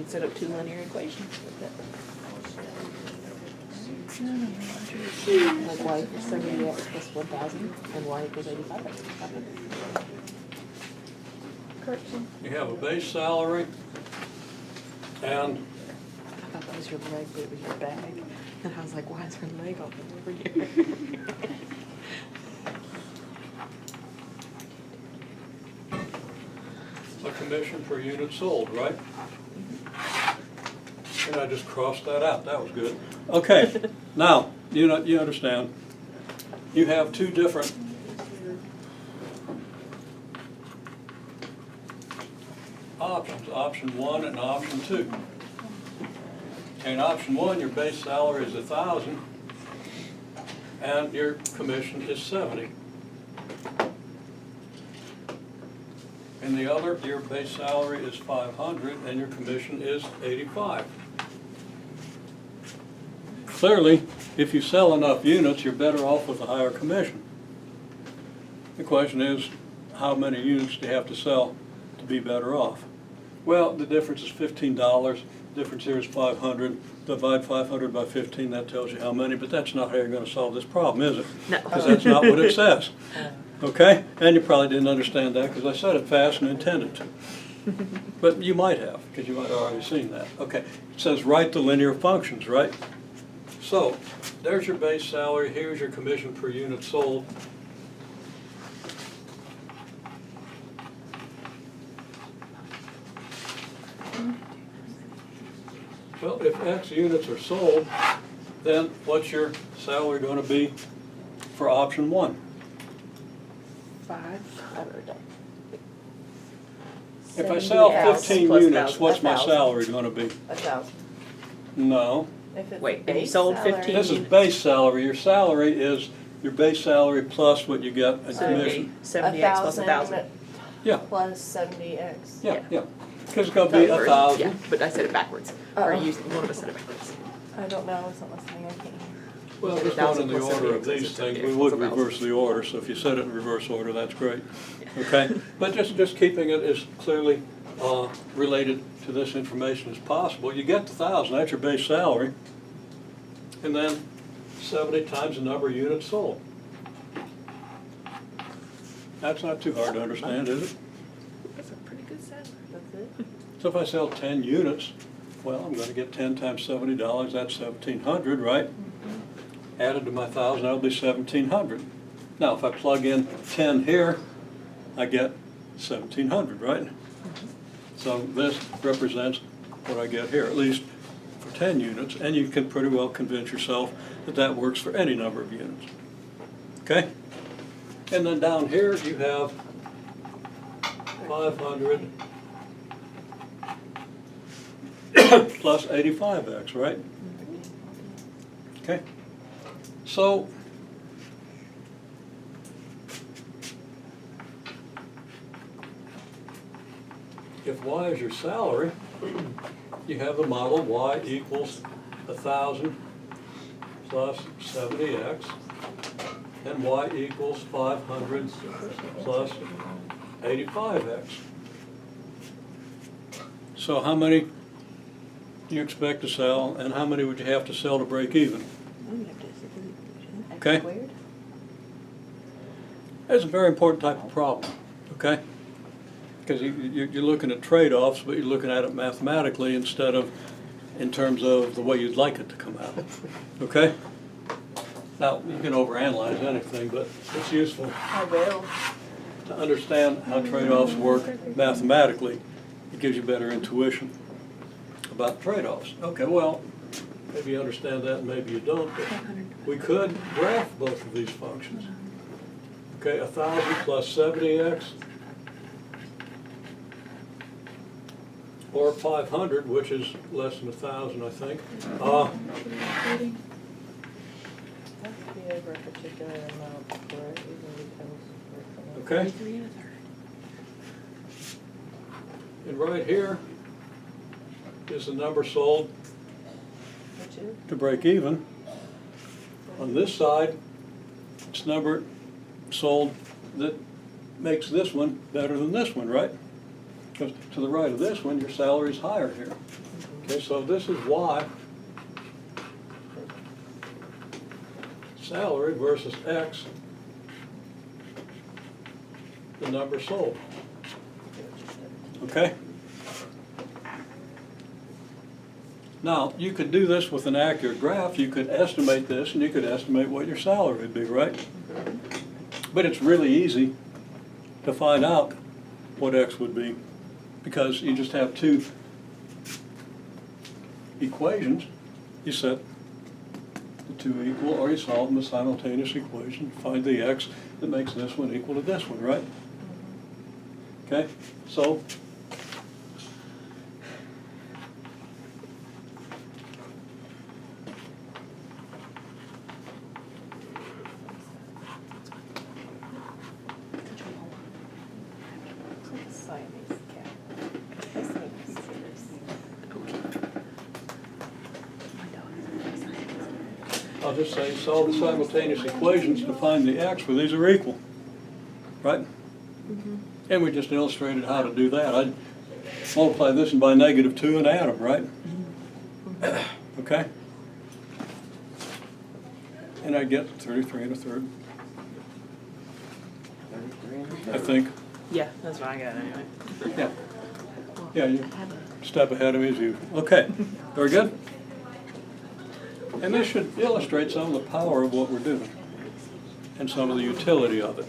can set up two linear equations with it. Like y equals 70x plus 1,000 and y equals 85x. Correction. You have a base salary and I thought that was your leg, but it was your bag. And I was like, why is her leg all over here? a commission per unit sold, right? And I just crossed that out, that was good. Okay, now, you understand, you have two different options, option 1 and option 2. In option 1, your base salary is 1,000 and your commission is 70. In the other, your base salary is 500 and your commission is 85. Clearly, if you sell enough units, you're better off with a higher commission. The question is, how many units do you have to sell to be better off? Well, the difference is $15. The difference here is 500. Divide 500 by 15, that tells you how many, but that's not how you're going to solve this problem, is it? No. Because that's not what it says. Okay? And you probably didn't understand that because I said it fast and intended to. But you might have, because you might have already seen that. Okay. It says write the linear functions, right? So, there's your base salary, here's your commission per unit sold. Well, if X units are sold, then what's your salary going to be for option 1? 500. If I sell 70X 15 plus units, 1,000. what's my 1,000. salary going to be? 1,000. No. If it's Wait, and you base sold salary, 15? This is base salary. Your salary is your base salary plus what you get in So it'd commission. be 70x plus 1,000. Yeah, plus 70x. yeah, Yeah. yeah. Because it's going to be Or- 1,000. Yeah, but I said it backwards. Or Uh-oh. one of us said it backwards. I don't know, I wasn't listening, I can't hear. Well, Said just going 1,000 in the plus order of 70X these is things, 70X we would plus 1,000. reverse the order, so if you said it in reverse order, that's great. Okay? But just keeping it as clearly related to this information as possible. You get the 1,000, that's your base salary. And then 70 times the number of units sold. That's not too hard to understand, is it? That's a pretty good salary. That's it? So if I sell 10 units, well, I'm going to get 10 times $70, that's 1,700, right? Added to my 1,000, that'll be 1,700. Now, if I plug in 10 here, I get 1,700, right? So this represents what I get here, at least for 10 units, and you can pretty well convince yourself that that works for any number of units. Okay? And then down here, you have 500 plus 85x, right? Okay? So, if y is your salary, you have the model y equals 1,000 plus 70x, and y equals 500 plus 85x. So how many do you expect to sell, and how many would you have to sell to break even? Okay. Squared? That's a very important type of problem, okay? Because you're looking at trade-offs, but you're looking at it mathematically instead of in terms of the way you'd like it to come out, okay? Now, you can overanalyze anything, but it's useful I will. to understand how trade-offs work mathematically. It gives you better intuition about trade-offs. Okay, well, maybe you understand that and maybe you don't, but we could graph both of these functions. Okay, 1,000 plus 70x, or 500, which is less than 1,000, I think. Has to be over a particular amount before it even becomes. Okay, 3 and a third. and right here is the number sold Which is? to break even. On this side, it's number sold that makes this one better than this one, right? Because to the right of this one, your salary's higher here. Okay, so this is why salary versus X, the number sold. Okay? Now, you could do this with an accurate graph. You could estimate this, and you could estimate what your salary would be, right? But it's really easy to find out what X would be, because you just have two equations. You set the two equal, or you solve them as simultaneous equation, find the X that makes this one equal to this one, right? Okay, so Siamese cat. This thing is serious. I'll just say solve the simultaneous equations to find the X where these are equal, right? And we just illustrated how to do that. I'd multiply this by -2 and add them, right? Okay? And I get 33 1/3, I think. Yeah, that's what I got anyway. Yeah. Yeah, you're a step ahead of me as usual. Okay, very good. And this should illustrate some of the power of what we're doing and some of the utility of it.